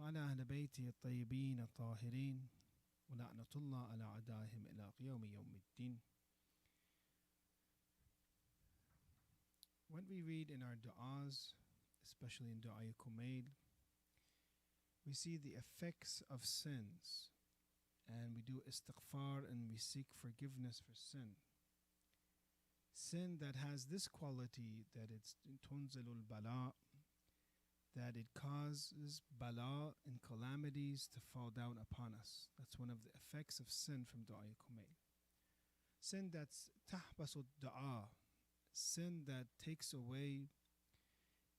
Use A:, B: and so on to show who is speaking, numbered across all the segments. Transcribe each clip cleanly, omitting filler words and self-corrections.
A: وعلى أهل بيته الطيبين الطاهرين ولعنة الله على أعدائهم إلى قيام يوم الدين. When we read in our du'as, especially in Du'a Kumail, we see the effects of sins, and we do istighfar and we seek forgiveness for sin. Sin that has this quality, that it's tunzilul bala, that it causes bala and calamities to fall down upon us. That's one of the effects of sin from Du'a Kumail. Sin that's tahbasu du'a, sin that takes away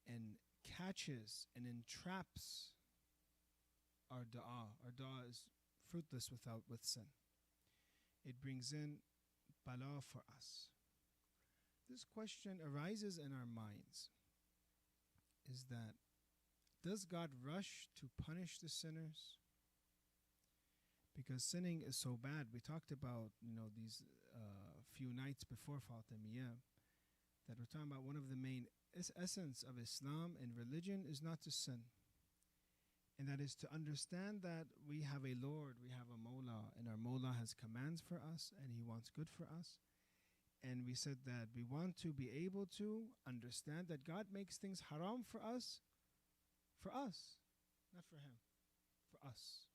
A: and catches and entraps our dua. Our dua is fruitless with sin. It brings in bala for us. This question arises in our minds, is that does God rush to punish the sinners? Because sinning is so bad. We talked about, these few nights before Fatimiyya, that we're talking about one of the main essence of Islam and religion is not to sin. And that is to understand that we have a Lord, we have a Mawla, and our Mawla has commands for us, and He wants good for us. And we said that we want to be able to understand that God makes things haram for us, not for Him, for us.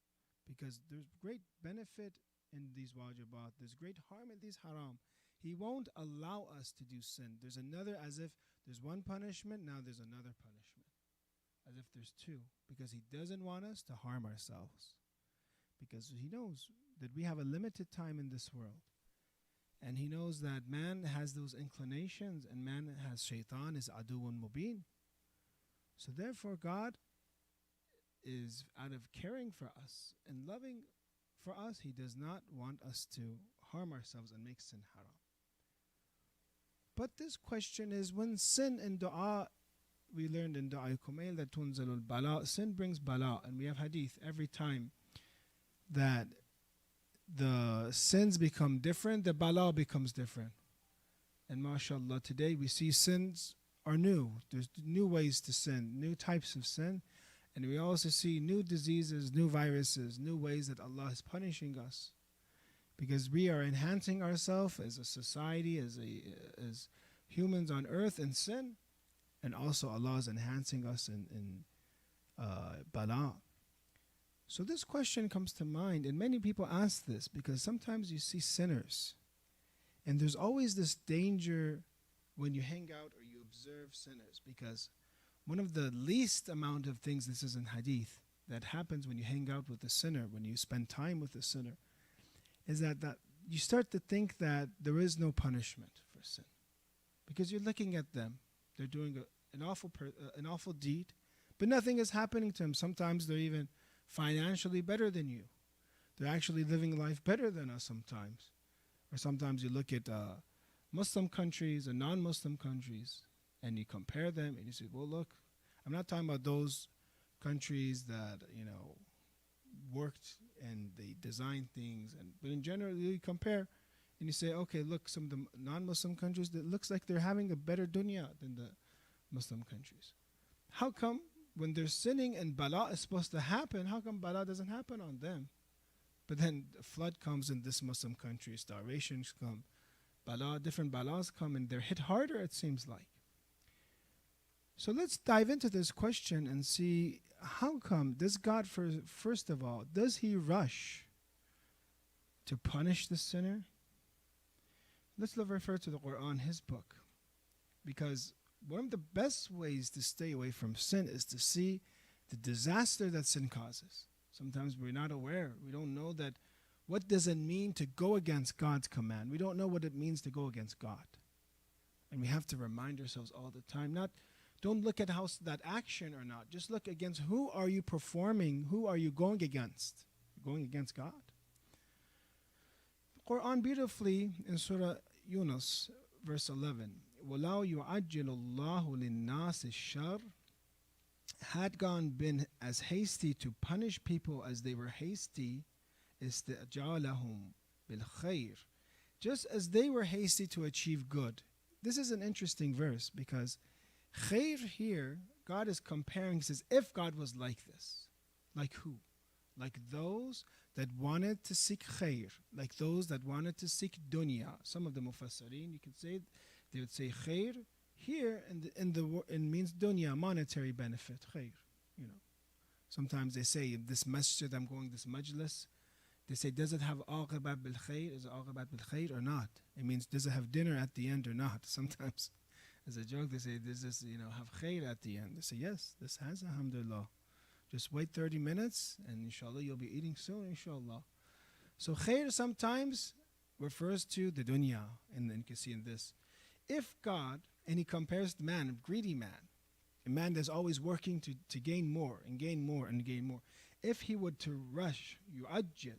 A: Because there's great benefit in these wajibat, there's great harm in these haram. He won't allow us to do sin. There's another, as if there's one punishment, now there's another punishment. As if there's two. Because He doesn't want us to harm ourselves. Because He knows that we have a limited time in this world. And He knows that man has those inclinations, and man has shaitan, is aduun mubin. So therefore God is, out of caring for us and loving for us, He does not want us to harm ourselves and make sin haram. But this question is, when sin in dua, we learned in Du'a Kumail that tunzalul bala, sin brings bala, and we have hadith every time that the sins become different, the bala becomes different. And mashallah, today we see sins are new. There's new ways to sin, new types of sin. And we also see new diseases, new viruses, new ways that Allah is punishing us. Because we are enhancing ourselves as a society, as humans on earth in sin. And also Allah is enhancing us in bala. So this question comes to mind, and many people ask this because sometimes you see sinners. And there's always this danger when you hang out or you observe sinners, because one of the least amount of things, this is in hadith, that happens when you hang out with a sinner, when you spend time with a sinner, is that you start to think that there is no punishment for sin. Because you're looking at them, they're doing an awful deed, but nothing is happening to them. Sometimes they're even financially better than you. They're actually living life better than us sometimes. Or sometimes you look at Muslim countries and non-Muslim countries, and you compare them, and you say, well, look, I'm not talking about those countries that, worked and they designed things, but in general, you compare, and you say, okay, look, some of the non-Muslim countries, that looks like they're having a better dunya than the Muslim countries. How come when they're sinning and bala is supposed to happen, how come bala doesn't happen on them? But then the flood comes in this Muslim country, starvations come, different balas come, and they're hit harder, it seems like. So let's dive into this question and see, how come does God, first of all, does He rush to punish the sinner? Let's refer to the Quran, His book. Because one of the best ways to stay away from sin is to see the disaster that sin causes. Sometimes we're not aware. We don't know that. What does it mean to go against God's command? We don't know what it means to go against God. And we have to remind ourselves all the time. Don't look at how that action or not. Just look against who are you performing, who are you going against? You're going against God. The Quran beautifully in Surah Yunus, verse 11, وَلَوْ يُعَجِّلُ اللَّهُ لِلنَّاسِ الشَّرَّ, had God been as hasty to punish people as they were hasty, إِسْتِعْجَالَهُمْ بِالْخَيْرِ, just as they were hasty to achieve good. This is an interesting verse because khair here, God is comparing, He says, if God was like this, Like who? Like those that wanted to seek khair, like those that wanted to seek dunya. Some of the mufassirin, you could say, they would say khair here, it means dunya, monetary benefit, khair. You know, sometimes they say this masjid, I'm going this majlis. They say, does it have aqibat bil khair? Is it aqibat bil khair or not? It means, does it have dinner at the end or not? Sometimes, as a joke, they say, does this, have khair at the end? They say, yes, this has, alhamdulillah. Just wait 30 minutes and inshallah you'll be eating soon, inshallah. So khair sometimes refers to the dunya, and you can see in this. If God, and he compares the man, a greedy man, a man that's always working to gain more and gain more and gain more. If he would to rush, yu'ajjal,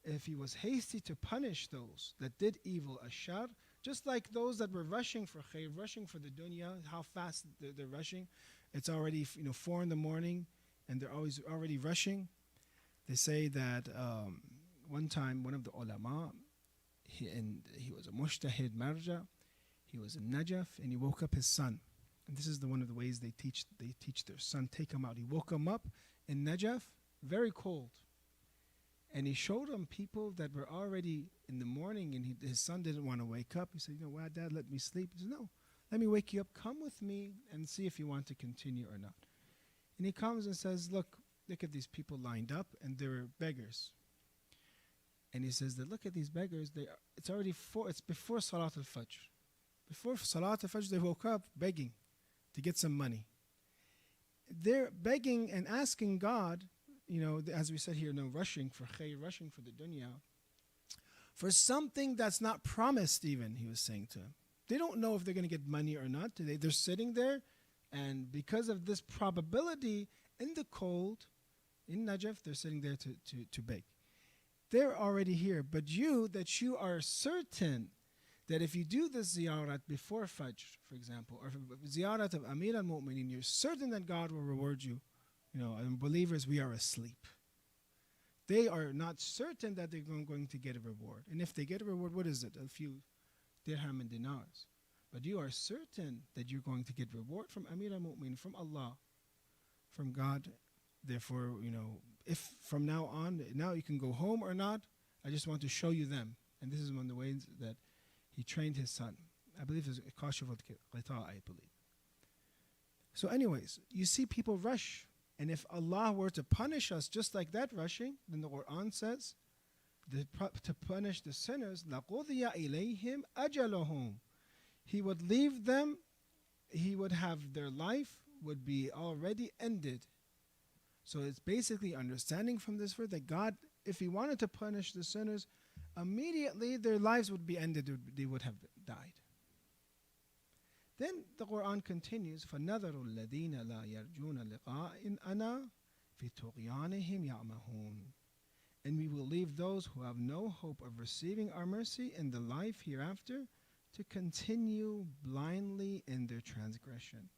A: if he was hasty to punish those that did evil, ashar, just like those that were rushing for khair, rushing for the dunya, how fast they're rushing. It's already 4 in the morning, and they're already rushing. They say that one time one of the ulama, he was a mujtahid marja, he was in Najaf, and he woke up his son. And this is one of the ways they teach their son, take him out. He woke him up in Najaf, very cold. And he showed him people that were already in the morning, and his son didn't want to wake up. He said, why, Dad, let me sleep? He said, no, let me wake you up. Come with me and see if you want to continue or not. And he comes and says, look at these people lined up, and they're beggars. And he says that, look at these beggars. It's before Salat al-Fajr. Before Salat al-Fajr, they woke up begging to get some money. They're begging and asking God, as we said here, rushing for khair, rushing for the dunya, for something that's not promised even, he was saying to him. They don't know if they're going to get money or not today. They're sitting there, and because of this probability in the cold, in Najaf, they're sitting there to beg. They're already here, but you are certain that if you do this ziyarat before Fajr, for example, or ziyarat of Amir al-Mu'minin, you're certain that God will reward you. And believers, we are asleep. They are not certain that they're going to get a reward. And if they get a reward, what is it? A few dirham and dinars. But you are certain that you're going to get reward from Amir al-Mu'minin, from Allah, from God. Therefore, if from now on, now you can go home or not, I just want to show you them. And this is one of the ways that he trained his son. I believe it's Kashif al-Qita, I believe. So anyways, you see people rush. And if Allah were to punish us just like that rushing, then the Quran says, to punish the sinners, لَقُضِيَ إِلَيْهِمْ أَجَلُهُمْ. He would leave them, he would have their life would be already ended. So it's basically understanding from this verse that God, if he wanted to punish the sinners, immediately their lives would be ended, they would have died. Then the Quran continues, فَنَذَرُ الَّذِينَ لَا يَرْجُونَ لِقَاءً فِي طُغْيَانِهِمْ يَعْمَهُونَ. And we will leave those who have no hope of receiving our mercy in the life hereafter to continue blindly in their transgression.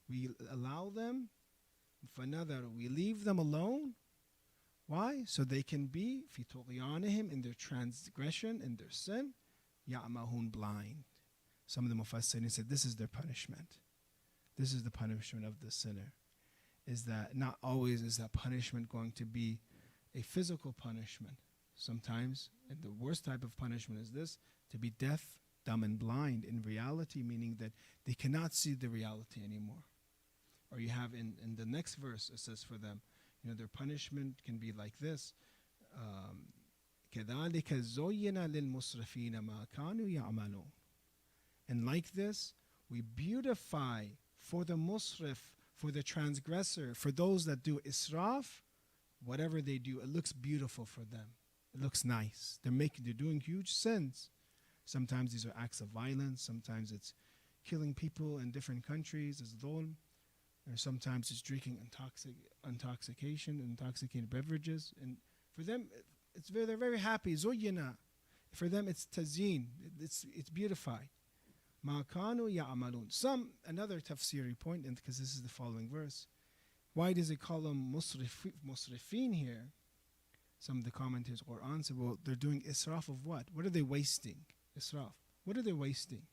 A: We allow them, فَنَذَرُ, we leave them alone. Why? So they can be فِي طُغْيَانِهِمْ, in their transgression, in their sin, يَعْمَهُونَ, blind. Some of the Mufassirin said this is their punishment. This is the punishment of the sinner. Is that not always is that punishment going to be a physical punishment. Sometimes, and the worst type of punishment is this, to be deaf, dumb, and blind in reality, meaning that they cannot see the reality anymore. Or you have in the next verse, it says for them, their punishment can be like this. كَذَلِكَ زُيِّنَ لِلْمُسْرِفِينَ مَا كَانُوا يَعْمَلُونَ. And like this, we beautify for the musrif, for the transgressor, for those that do israf, whatever they do, it looks beautiful for them. It looks nice. They're doing huge sins. Sometimes these are acts of violence. Sometimes it's killing people in different countries as dhulm. Or sometimes it's drinking intoxicating beverages. And for them, they're very happy. Zuyyina. For them, it's tazeen. It's beautified. مَا كَانُوا يَعْمَلُونَ. Another tafsiri point, and because this is the following verse, why does it call them musrifin here? Some of the commentators Quran say, well, they're doing israf of what? What are they wasting? Israf. What are they wasting?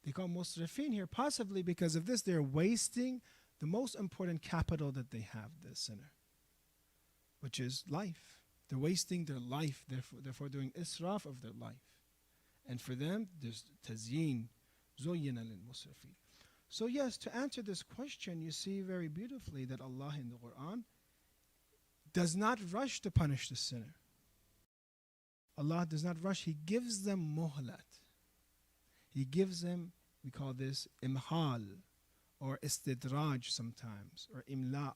A: They call musrifin here, possibly because of this, they're wasting the most important capital that they have, the sinner. which is life. They're wasting their life, therefore doing israf of their life. And for them, there's tazyin, zuyyina lil-musrifin. So yes, to answer this question, you see very beautifully that Allah in the Quran does not rush to punish the sinner. Allah does not rush. He gives them muhlat. He gives them, we call this imhal, or istidraj sometimes, or imla'.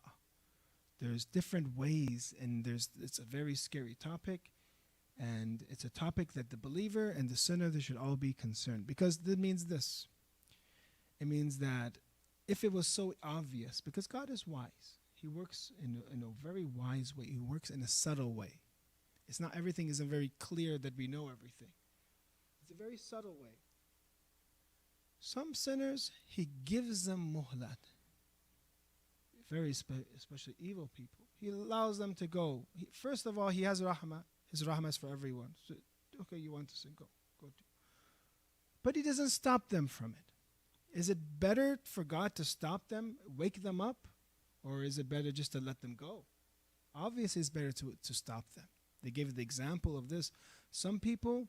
A: There's different ways, and it's a very scary topic, and it's a topic that the believer and the sinner, they should all be concerned, because that means this. It means that if it was so obvious, because God is wise, He works in a very wise way. He works in a subtle way. It's not everything isn't very clear that we know everything. It's a very subtle way. Some sinners, He gives them muhlat. Especially evil people. He allows them to go. First of all, He has rahmah. His rahmah is for everyone. So, okay, you want to sin, go do. But He doesn't stop them from it. Is it better for God to stop them, wake them up, or is it better just to let them go? Obviously, it's better to stop them. They gave the example of this. Some people,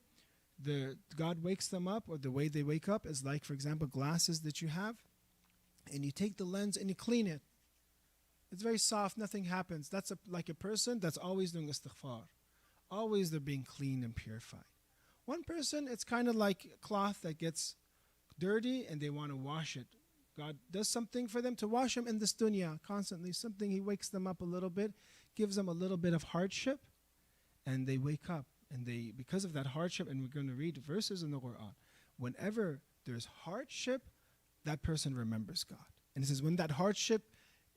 A: God wakes them up, or the way they wake up is like, for example, glasses that you have, and you take the lens and you clean it. It's very soft, nothing happens. That's like a person that's always doing istighfar. Always they're being cleaned and purified. One person, it's kind of like a cloth that gets dirty and they want to wash it. God does something for them to wash them in this dunya constantly. Something, He wakes them up a little bit, gives them a little bit of hardship, and they wake up. And they, because of that hardship, and we're going to read verses in the Quran, whenever there's hardship, that person remembers God. And it says when that hardship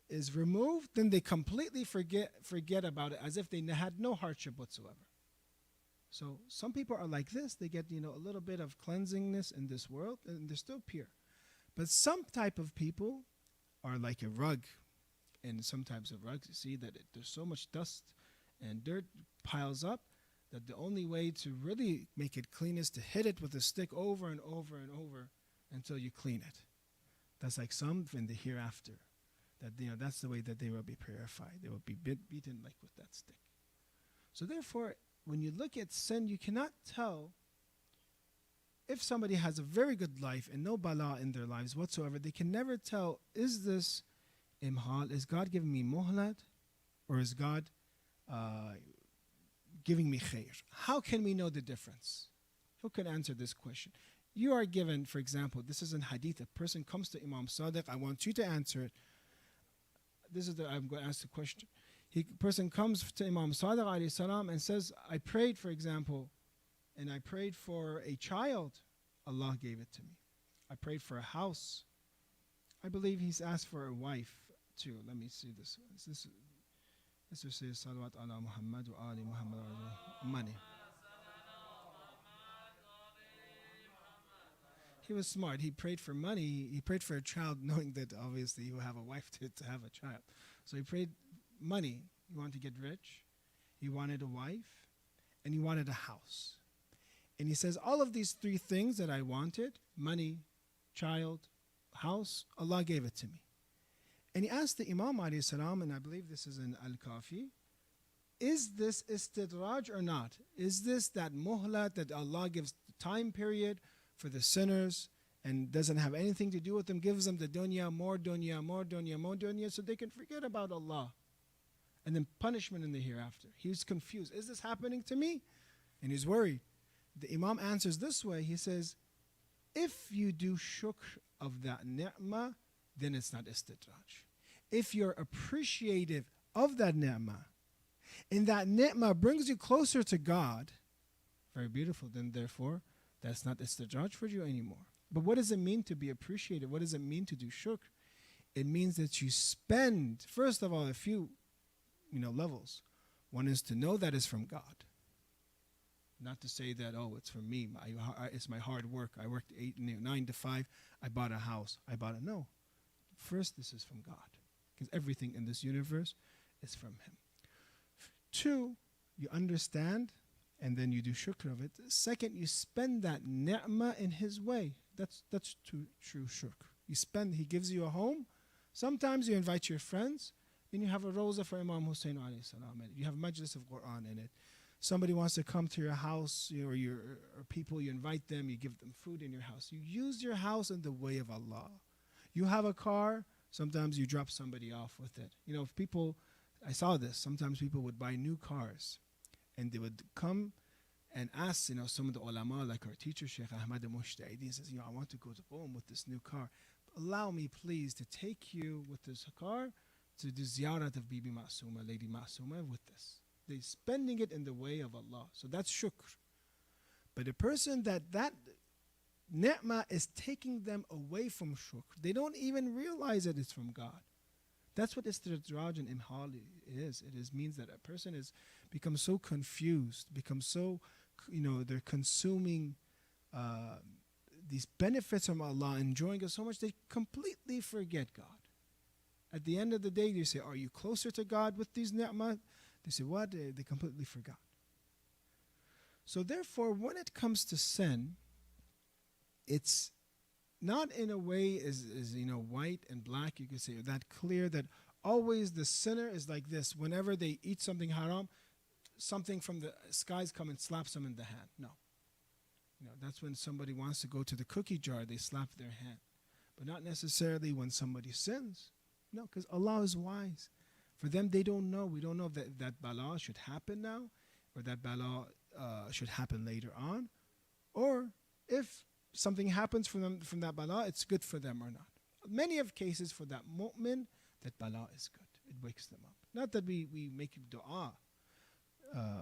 A: is removed, then they completely forget about it as if they had no hardship whatsoever. So some people are like this. They get, a little bit of cleansingness in this world, and they're still pure. But some type of people are like a rug. And some types of rugs, you see that there's so much dust and dirt piles up that the only way to really make it clean is to hit it with a stick over and over and over until you clean it. That's like some in the hereafter. That that's the way that they will be purified. They will be beaten like with that stick. So therefore, when you look at sin, you cannot tell if somebody has a very good life and no bala in their lives whatsoever. They can never tell, is this imhal? Is God giving me muhlat? Or is God giving me khair? How can we know the difference? Who can answer this question? You are given, for example, this is in hadith. A person comes to Imam Sadiq. I want you to answer it. I'm going to ask the question. Person comes to Imam Sadiq alayhi salam and says, I prayed, for example, and I prayed for a child. Allah gave it to me. I prayed for a house. I believe he's asked for a wife too. Let me see this. Let's just say salawat ala Muhammad wa ali Muhammad. Money. He was smart. He prayed for money. He prayed for a child, knowing that obviously he will have a wife to have a child. So he prayed money. He wanted to get rich. He wanted a wife. And he wanted a house. And he says, all of these three things that I wanted, money, child, house, Allah gave it to me. And he asked the Imam alayhi salam, and I believe this is in Al-Kafi, is this istidraj or not? Is this that muhlat that Allah gives the time period for the sinners and doesn't have anything to do with them, gives them the dunya, more dunya, more dunya, more dunya, so they can forget about Allah. And then punishment in the hereafter. He was confused. Is this happening to me? And he's worried. The Imam answers this way. He says, if you do shukr of that ni'mah, then it's not istidraj. If you're appreciative of that ni'mah, and that ni'mah brings you closer to God, very beautiful, then therefore, that's not istidraj for you anymore. But what does it mean to be appreciated? What does it mean to do shukr? It means that you spend, first of all, a few levels. One is to know that is from God. Not to say that, oh, it's from me. It's my hard work. I worked 9 to 5. I bought a house. No. First, this is from God. Because everything in this universe is from Him. 2, you understand, and then you do shukr of it. Second, you spend that ni'mah in His way. That's true shukr. You spend, He gives you a home. Sometimes you invite your friends, And you have a rosa for Imam Hussein alayhi salam. And you have majlis of Quran in it. Somebody wants to come to your house, or people, you invite them, you give them food in your house. You use your house in the way of Allah. You have a car, sometimes you drop somebody off with it. If people, I saw this, sometimes people would buy new cars and they would come and ask, some of the ulama, like our teacher, Sheikh Ahmad al-Mushta'idi, says, I want to go to Qom with this new car. Allow me, please, to take you with this car to the ziyarat of Bibi Ma'suma, Lady Ma'suma, with this. They're spending it in the way of Allah. So that's shukr. But a person that ni'mah is taking them away from shukr, they don't even realize that it's from God. That's what istidraj and imhal is. It means that a person becomes so confused, becomes so, they're consuming these benefits from Allah, enjoying it so much, they completely forget God. At the end of the day, you say, are you closer to God with these ni'mah? They say, what? They completely forgot. So therefore, when it comes to sin, it's not in a way as white and black, you could say, that clear that always the sinner is like this. Whenever they eat something haram, something from the skies come and slaps them in the hand. No. That's when somebody wants to go to the cookie jar, they slap their hand. But not necessarily when somebody sins. No, because Allah is wise. For them, they don't know. We don't know if that bala should happen now, or that bala should happen later on, or if something happens from that bala, it's good for them or not. Many of cases for that mu'min, that bala is good. It wakes them up. Not that we make dua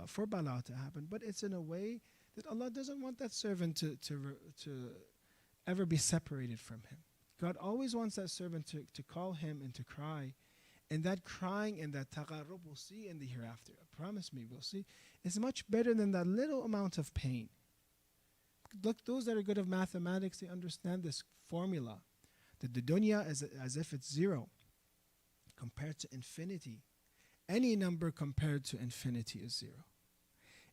A: for bala to happen, but it's in a way that Allah doesn't want that servant to ever be separated from Him. God always wants that servant to call Him and to cry. And that crying and that taqarrub we'll see in the hereafter. Promise me, we'll see. It's much better than that little amount of pain. Look, those that are good of mathematics, they understand this formula. That the dunya is as if it's zero compared to infinity. Any number compared to infinity is zero.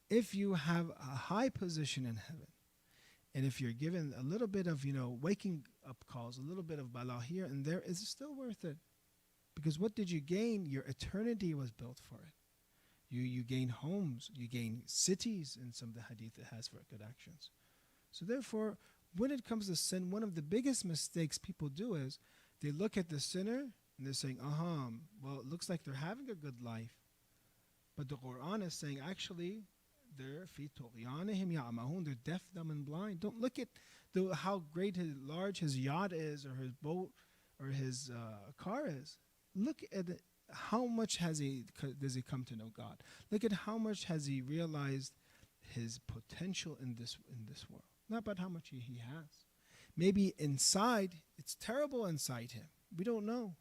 A: If you have a high position in heaven, and if you're given a little bit of, waking up calls, a little bit of bala here and there, is it still worth it? Because what did you gain? Your eternity was built for it. You gain homes, you gain cities in some of the hadith it has for good actions. So therefore, when it comes to sin, one of the biggest mistakes people do is they look at the sinner and they're saying, well, it looks like they're having a good life. But the Quran is saying, actually, they're fi tughyanihim ya'mahun, they're deaf, dumb, and blind. Don't look at how great, large his yacht is, or his boat, or his car is. Look at it. How much does he come to know God? Look at how much has he realized his potential in this world. Not about how much he has. Maybe inside, it's terrible inside him. We don't know.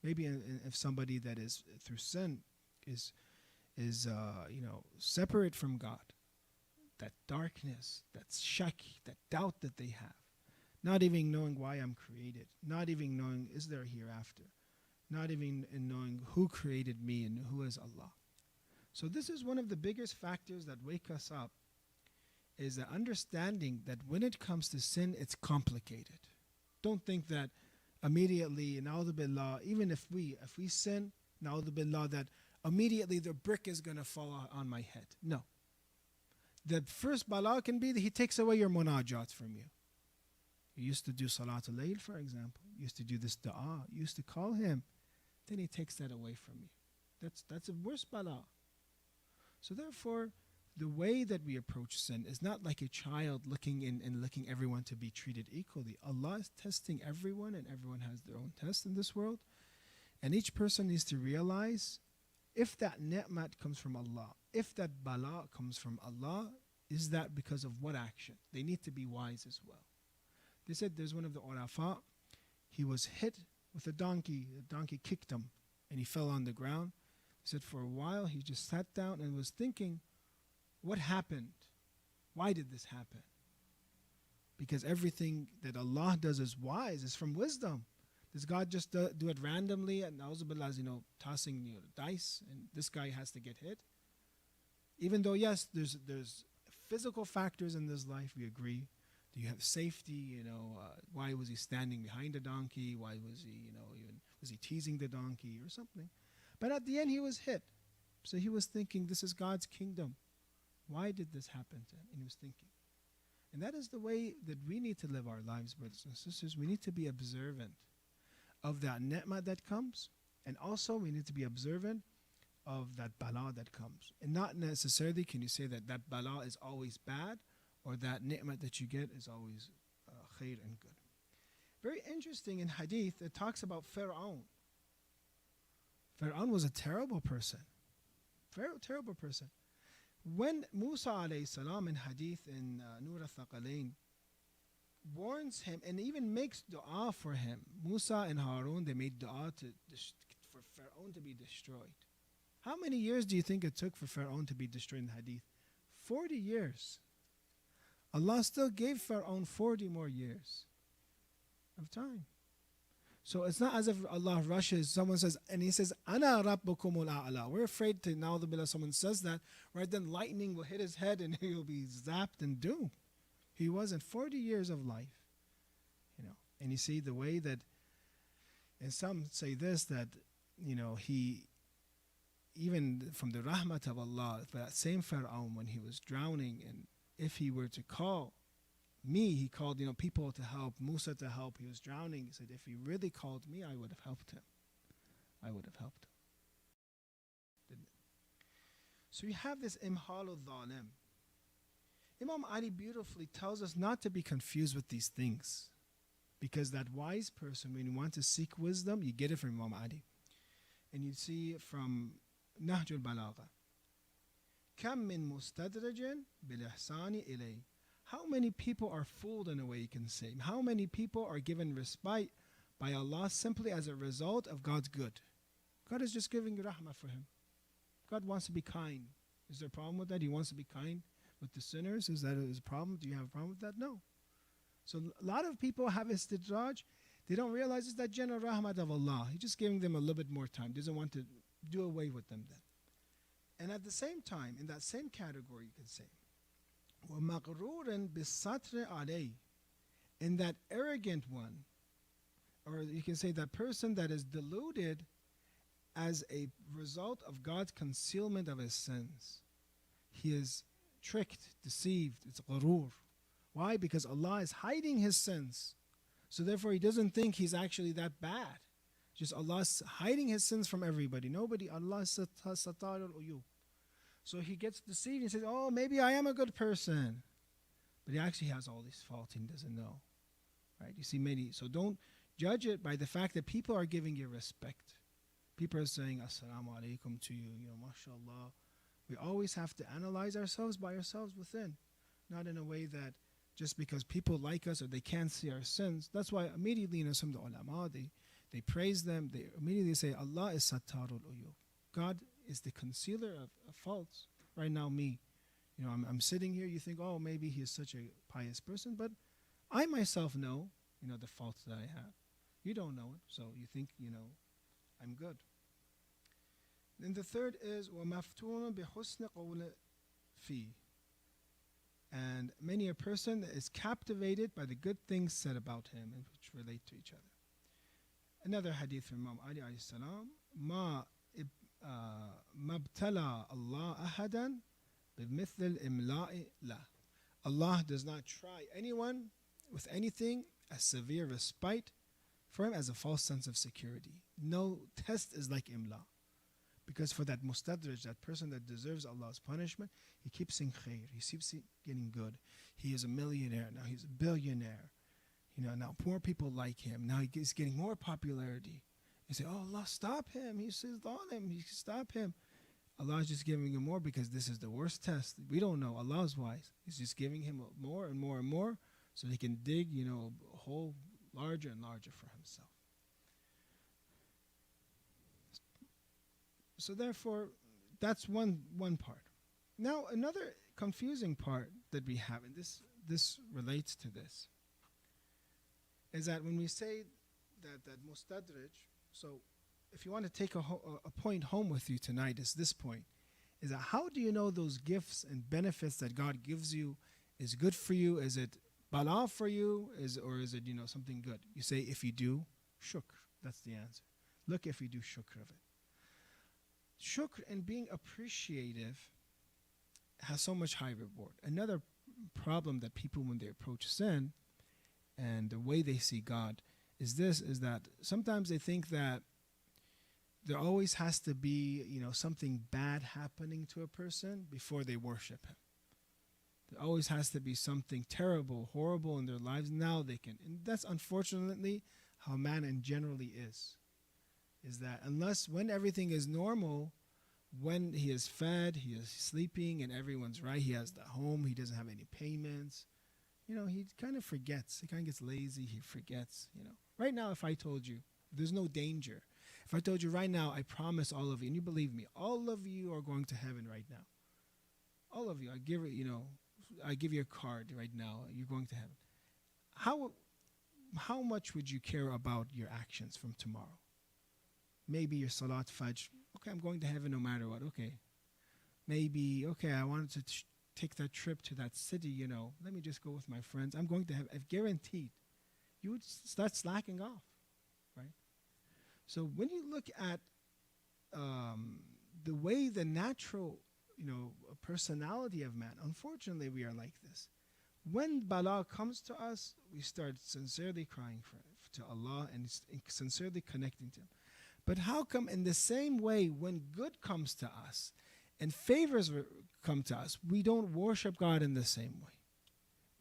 A: Maybe if somebody that is through sin is separate from God, that darkness, that shak, that doubt that they have, not even knowing why I'm created, not even knowing is there a hereafter, not even in knowing who created me and who is Allah. So this is one of the biggest factors that wake us up, is the understanding that when it comes to sin, it's complicated. Don't think that immediately, na'udhu billah, even if we sin, na'udhu billah, that immediately the brick is going to fall on my head. No. The first bala can be that he takes away your munajat from you. You used to do Salatul Layl, for example. You used to do this dua. You used to call him. Then he takes that away from you. That's a worse bala. So therefore, the way that we approach sin is not like a child looking and looking everyone to be treated equally. Allah is testing everyone, and everyone has their own test in this world. And each person needs to realize, if that ni'mat comes from Allah, if that bala comes from Allah, is that because of what action? They need to be wise as well. They said there's one of the urafa, he was hit with a donkey. The donkey kicked him, and he fell on the ground. He said for a while he just sat down and was thinking, what happened? Why did this happen? Because everything that Allah does is wise, is from wisdom. Does God just do it randomly and tossing dice and this guy has to get hit? Even though, yes, there's physical factors in this life, we agree. Do you have safety? Why was he standing behind the donkey? Why was he, was he teasing the donkey or something? But at the end he was hit. So he was thinking, this is God's kingdom. Why did this happen to him? And he was thinking. And that is the way that we need to live our lives, brothers and sisters. We need to be observant of that ni'mah that comes. And also we need to be observant of that bala that comes. And not necessarily can you say that that bala is always bad, or that ni'mah that you get is always khair and good. Very interesting in hadith, it talks about Fir'aun. Fir'aun was a terrible person. Very terrible person. When Musa alayhi salam in hadith in Nur al-Thaqalain warns him and even makes dua for him, Musa and Harun, they made dua for Fir'aun to be destroyed. How many years do you think it took for Fir'aun to be destroyed in the hadith? 40 years. Allah still gave Fir'aun 40 more years of time. So it's not as if Allah rushes, someone says, and he says, Ana rabbukumul a'la. We're afraid to, now that someone says that, right then lightning will hit his head and he'll be zapped and doomed. He wasn't. 40 years of life. And you see the way that, and some say this, that, he, even from the rahmat of Allah, that same Fir'aun, when he was drowning, and if he were to call me, he called, people to help, Musa to help. He was drowning. He said, if he really called me, I would have helped him. I would have helped him. Didn't it? So you have this imhalu dhalim. Imam Ali beautifully tells us not to be confused with these things. Because that wise person, when you want to seek wisdom, you get it from Imam Ali. And you see it from Nahjul Balagha. كم من مستدرج بالإحسان إليه. How many people are fooled in a way, you can say? How many people are given respite by Allah simply as a result of God's good? God is just giving rahmah for him. God wants to be kind. Is there a problem with that? He wants to be kind with the sinners. Is that a problem? Do you have a problem with that? No. So a lot of people have istidraj. They don't realize it's that general rahmat of Allah. He's just giving them a little bit more time. Doesn't want to do away with them then. And at the same time, in that same category, you can say, وَمَغْرُورًا بِالسَّطْرِ عَلَيْهِ, in that arrogant one, or you can say that person that is deluded as a result of God's concealment of his sins. He is tricked, deceived. It's ghurur. Why? Because Allah is hiding his sins. So therefore he doesn't think he's actually that bad. Just Allah is hiding his sins from everybody. Nobody. Allah is satarul uyub. So he gets deceived and says, oh, maybe I am a good person. But he actually has all these faults and doesn't know. Right? You see many. So don't judge it by the fact that people are giving you respect. People are saying, Assalamu alaikum to you, mashallah. We always have to analyze ourselves by ourselves within. Not in a way that just because people like us or they can't see our sins. That's why immediately, some of the ulama, they praise them. They immediately say, Allah is satarul uyub. God is the concealer of faults. Right now, me, I'm sitting here. You think, oh, maybe he is such a pious person, but I myself know, the faults that I have. You don't know it, so you think, I'm good. Then the third is وَمَفْتُونٌ بِحُسْنِ قَوْلِ فِي, and many a person that is captivated by the good things said about him and which relate to each other. Another hadith from Imam Ali alayhi salam, مَا ابْتَلَى اللَّهُ أَحَدًا بِمِثْلِ الْإِمْلَاءِ لَهُ. Allah does not try anyone with anything as severe respite for him as a false sense of security. No test is like imla. Because for that mustadraj, that person that deserves Allah's punishment, he keeps saying khair, he keeps getting good. He is a millionaire, now he's a billionaire. Now more people like him. Now he's getting more popularity. You say, oh Allah, stop him. He says, stop him. Allah is just giving him more because this is the worst test. We don't know. Allah is wise. He's just giving him more and more and more so he can dig, a hole larger and larger for himself. So therefore, that's one part. Now another confusing part that we have, and this relates to this, is that when we say that mustadraj, so if you want to take a point home with you tonight, is this point, is that how do you know those gifts and benefits that God gives you is good for you? Is it bala for you, or is it something good? You say if you do shukr, that's the answer. Look if you do shukr of it. shukr and being appreciative has so much high reward. Another problem that people, when they approach sin and the way they see God, is that sometimes they think that there always has to be, something bad happening to a person before they worship him. There always has to be something terrible, horrible in their lives. Now they can. And that's unfortunately how man in generally is that unless when everything is normal, when he is fed, he is sleeping, and everyone's right, he has the home, he doesn't have any payments, he kind of forgets. He kind of gets lazy, he forgets, Right now, if I told you, there's no danger. If I told you right now, I promise all of you, and you believe me, all of you are going to heaven right now. All of you, I give you a card right now, you're going to heaven. How much would you care about your actions from tomorrow? Maybe your salat fajr. Okay, I'm going to heaven no matter what. Okay. Maybe, okay, I wanted to take that trip to that city, Let me just go with my friends. I'm going to have, I've guaranteed, you would start slacking off, right? So when you look at the way the natural, personality of man, unfortunately we are like this. When bala comes to us, we start sincerely crying to Allah and sincerely connecting to Him. But how come in the same way when good comes to us and favors come to us, we don't worship God in the same way?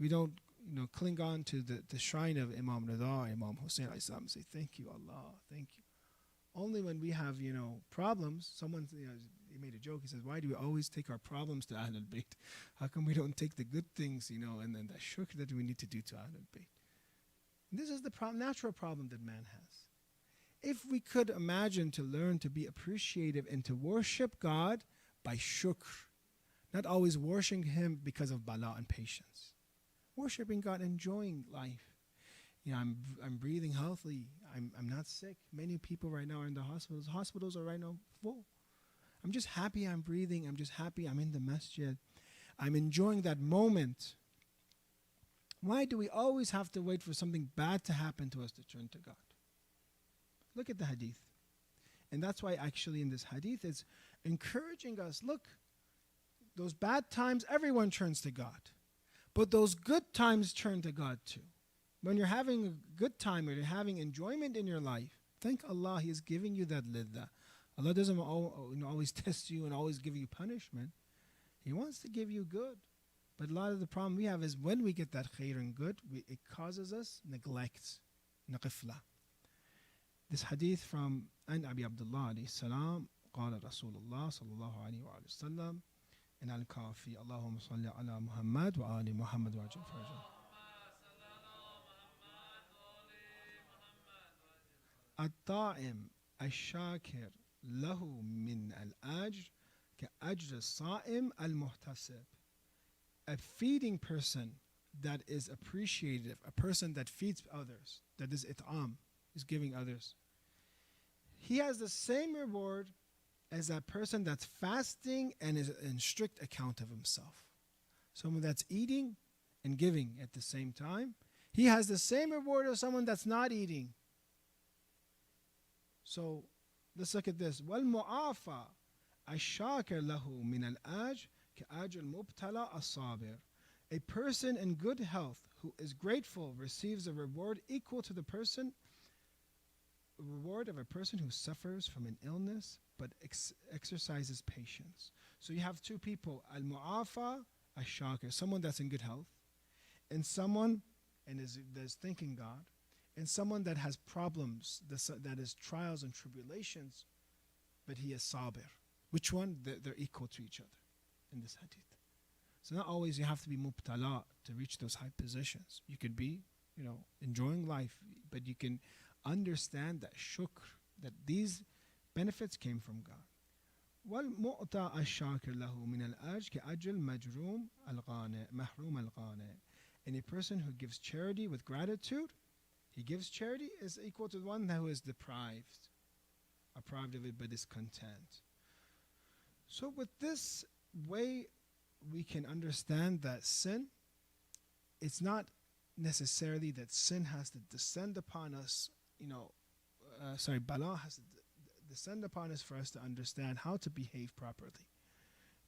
A: We don't, cling on to the shrine of Imam Rida, Imam Hussein and say, thank you, Allah, thank you. Only when we have, problems, someone, he made a joke, he says, why do we always take our problems to Ahlul Bayt? How come we don't take the good things, and then the shukr that we need to do to Ahlul Bayt? This is the natural problem that man has. If we could imagine to learn to be appreciative and to worship God by shukr, not always worshiping Him because of bala and patience. Worshiping God, enjoying life. I'm breathing healthy. I'm not sick. Many people right now are in the hospitals. Hospitals are right now full. I'm just happy I'm breathing. I'm just happy I'm in the masjid. I'm enjoying that moment. Why do we always have to wait for something bad to happen to us to turn to God? Look at the hadith. And that's why actually in this hadith it's encouraging us, look, those bad times, everyone turns to God. But those good times turn to God too. When you're having a good time or you're having enjoyment in your life, thank Allah, He is giving you that liddah. Allah doesn't always test you and always give you punishment. He wants to give you good. But a lot of the problem we have is when we get that khair and good, it causes us neglect, naqifla. This hadith from An Abi Abdullah alayhi salam, قال رسول الله صلى الله عليه وآله وسلم إن الكافي اللهم صل على محمد وآل محمد وعجل فرجه. الطائم الشاكر له من الأجر كأجر الصائم المحتسب. A feeding person that is appreciative, a person that feeds others, that is it'am, is giving others, he has the same reward as that person that's fasting and is in strict account of himself. Someone that's eating and giving at the same time, he has the same reward as someone that's not eating. So let's look at this. وَالْمُعَافَى الشَّاكِرْ لَهُ مِنَ الْأَجْرِ كَأَجْرِ الْمُبْتَلَى الصَّابِرِ. A person in good health who is grateful receives a reward equal to the reward of a person who suffers from an illness but exercises patience. So you have two people, al-mu'afa, al-shakir, someone that's in good health, and someone that's thanking God, and someone that has problems, that is trials and tribulations, but he is sabir. Which one? They're equal to each other in this hadith. So not always you have to be mubtala to reach those high positions. You could be, enjoying life, but you can understand that shukr, that these benefits came from God. وَالْمُؤْتَى الشَّاكِرْ لَهُ مِنَ الْأَجْرِ كَأَجْرِ الْمَجْرُومِ الْغَانِئِ مَحْرُومَ الْغَانِئِ. And a person who gives charity with gratitude, he gives charity is equal to one who is deprived of it but is content. So with this way, we can understand that sin, it's not necessarily that sin has to descend upon us, bala has to descend upon us for us to understand how to behave properly.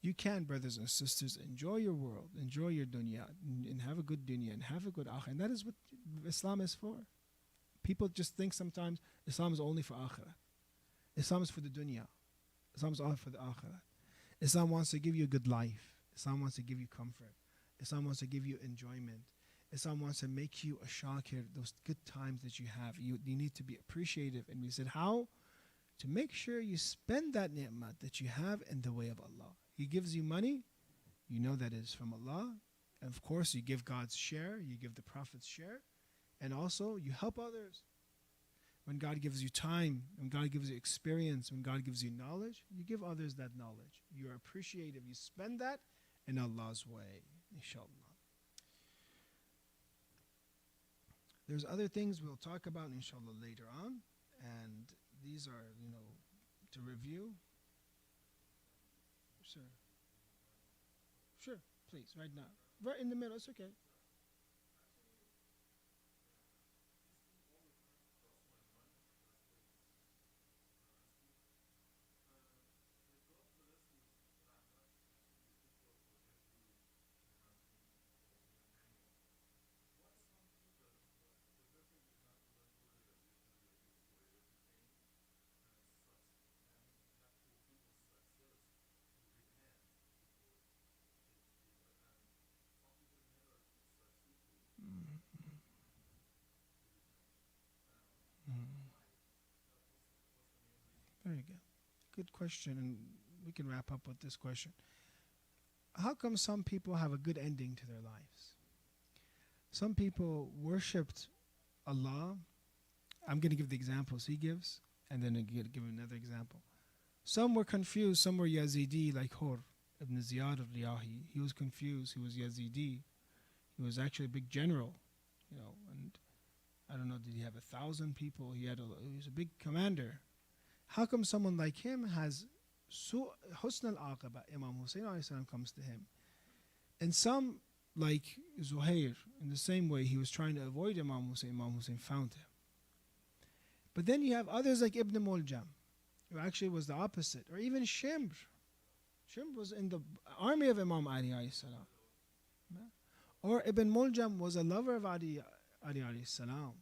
A: You can, brothers and sisters, enjoy your world, enjoy your dunya, and have a good dunya, and have a good akhirah. And that is what Islam is for. People just think sometimes Islam is only for akhirah. Islam is for the dunya. Islam is all for the akhirah. Islam wants to give you a good life. Islam wants to give you comfort. Islam wants to give you enjoyment. Islam wants to make you a shakir, those good times that you have. You need to be appreciative. And we said, how? To make sure you spend that ni'mah that you have in the way of Allah. He gives you money, you know that is from Allah. And of course, you give God's share, you give the Prophet's share, and also you help others. When God gives you time, when God gives you experience, when God gives you knowledge, you give others that knowledge. You are appreciative. You spend that in Allah's way, inshallah. There's other things we'll talk about, inshallah, later on. And these are, to review. Sure. Sure, please, right now. Right in the middle, it's okay. Very good. Good question, and we can wrap up with this question. How come some people have a good ending to their lives? Some people worshipped Allah. I'm going to give the examples he gives, and then I'll give another example. Some were confused. Some were Yazidi, like Hur ibn Ziyad al-Riyahi. He was confused. He was Yazidi. He was actually a big general, and I don't know, did he have 1,000 people? He was a big commander. How come someone like him has husn al-aqaba? Imam Hussein alayhi salam comes to him. And some, like Zuhair, in the same way, he was trying to avoid Imam Hussein found him. But then you have others like Ibn Muljam, who actually was the opposite. Or even Shimr. Shimr was in the army of Imam Ali alayhi salam. Or Ibn Muljam was a lover of Ali alayhi salam,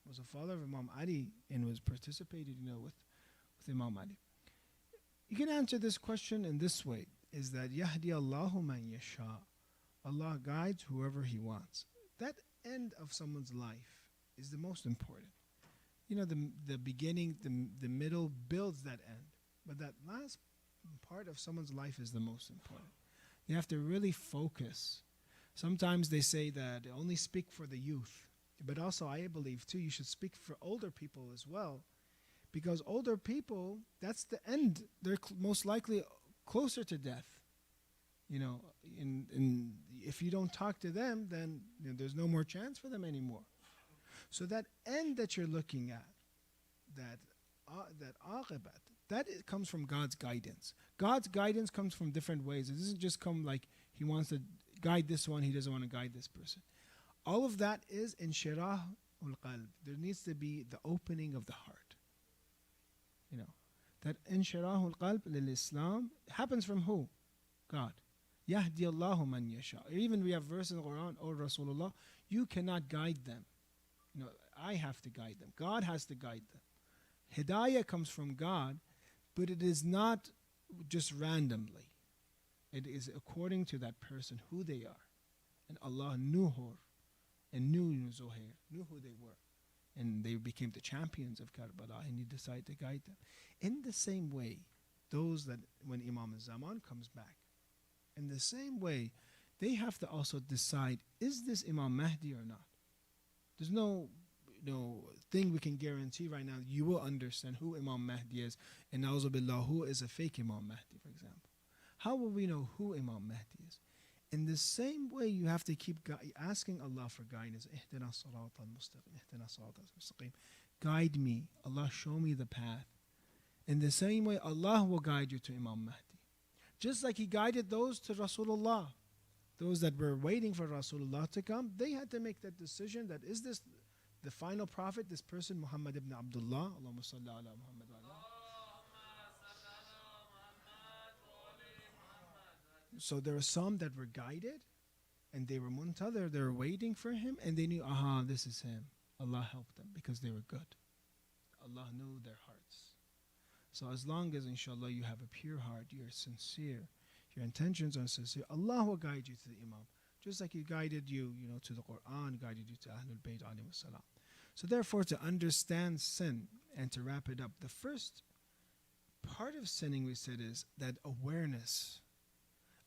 A: was a follower of Imam Ali, and was participated, with Imam Ali. You can answer this question in this way, is that Yahdi Allahu man yasha. Allah guides whoever He wants. That end of someone's life is the most important. The beginning, the middle builds that end. But that last part of someone's life is the most important. You have to really focus. Sometimes they say that they only speak for the youth. But also I believe too, you should speak for older people as well. Because older people, that's the end. They're most likely closer to death. And if you don't talk to them, then there's no more chance for them anymore. So that end that you're looking at, that aqibat, that comes from God's guidance. God's guidance comes from different ways. It doesn't just come like He wants to guide this one, He doesn't want to guide this person. All of that is in shirah ul-qalb. There needs to be the opening of the heart. That inshirahul qalb lil-Islam happens from who? God. Yahdi Allahu man yasha. Even we have verses in the Quran, O Rasulullah, you cannot guide them. I have to guide them. God has to guide them. Hidayah comes from God, but it is not just randomly. It is according to that person, who they are. And Allah knew Hur and knew Zuhair, knew who they were. And they became the champions of Karbala, and He decided to guide them. In the same way, those that when Imam al-Zaman comes back, in the same way, they have to also decide, is this Imam Mahdi or not? There's no thing we can guarantee right now. You will understand who Imam Mahdi is, and na'uzu billah, who is a fake Imam Mahdi, for example. How will we know who Imam Mahdi is? In the same way, you have to keep asking Allah for guidance. Ihdina as-sirat al-mustaqim. Ihdina as-sirat al-mustaqim. Guide me. Allah, show me the path. In the same way, Allah will guide you to Imam Mahdi. Just like He guided those to Rasulullah. Those that were waiting for Rasulullah to come, they had to make that decision that is this the final prophet, this person, Muhammad ibn Abdullah. Allahumma salli ala Muhammad wa ala. So there are some that were guided and they were muntadhir, they were waiting for him, and they knew, aha, this is him. Allah helped them because they were good. Allah knew their hearts. So as long as, inshallah, you have a pure heart, you're sincere, your intentions are sincere, Allah will guide you to the Imam. Just like He guided you, to the Quran, guided you to Ahlul Bayt alayhi salam. So therefore, to understand sin and to wrap it up, the first part of sinning, we said, is that awareness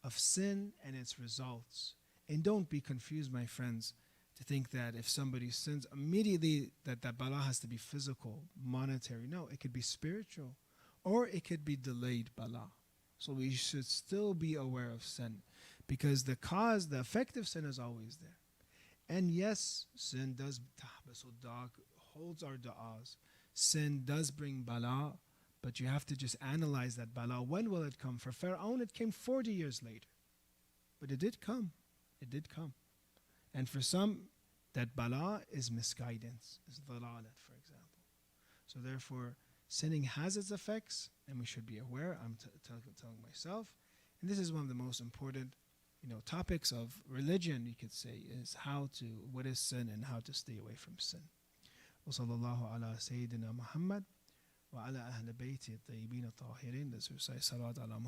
A: of sin and its results. And don't be confused, my friends, to think that if somebody sins, immediately that bala has to be physical, monetary. No, it could be spiritual, or it could be delayed bala. So we should still be aware of sin, because the effect of sin is always there. And yes, sin does holds our du'as. Sin does bring bala, but you have to just analyze that bala. When will it come? For Pharaoh, it came 40 years later. But it did come. It did come. And for some, that bala is misguidance, is dhalalat, for example. So therefore, sinning has its effects, and we should be aware. I'm telling myself. And this is one of the most important topics of religion, you could say, is what is sin and how to stay away from sin. وصلى الله على سيدنا محمد وعلى أهل بيته الطيبين الطاهرين. Let's recite salawat ala Muhammad.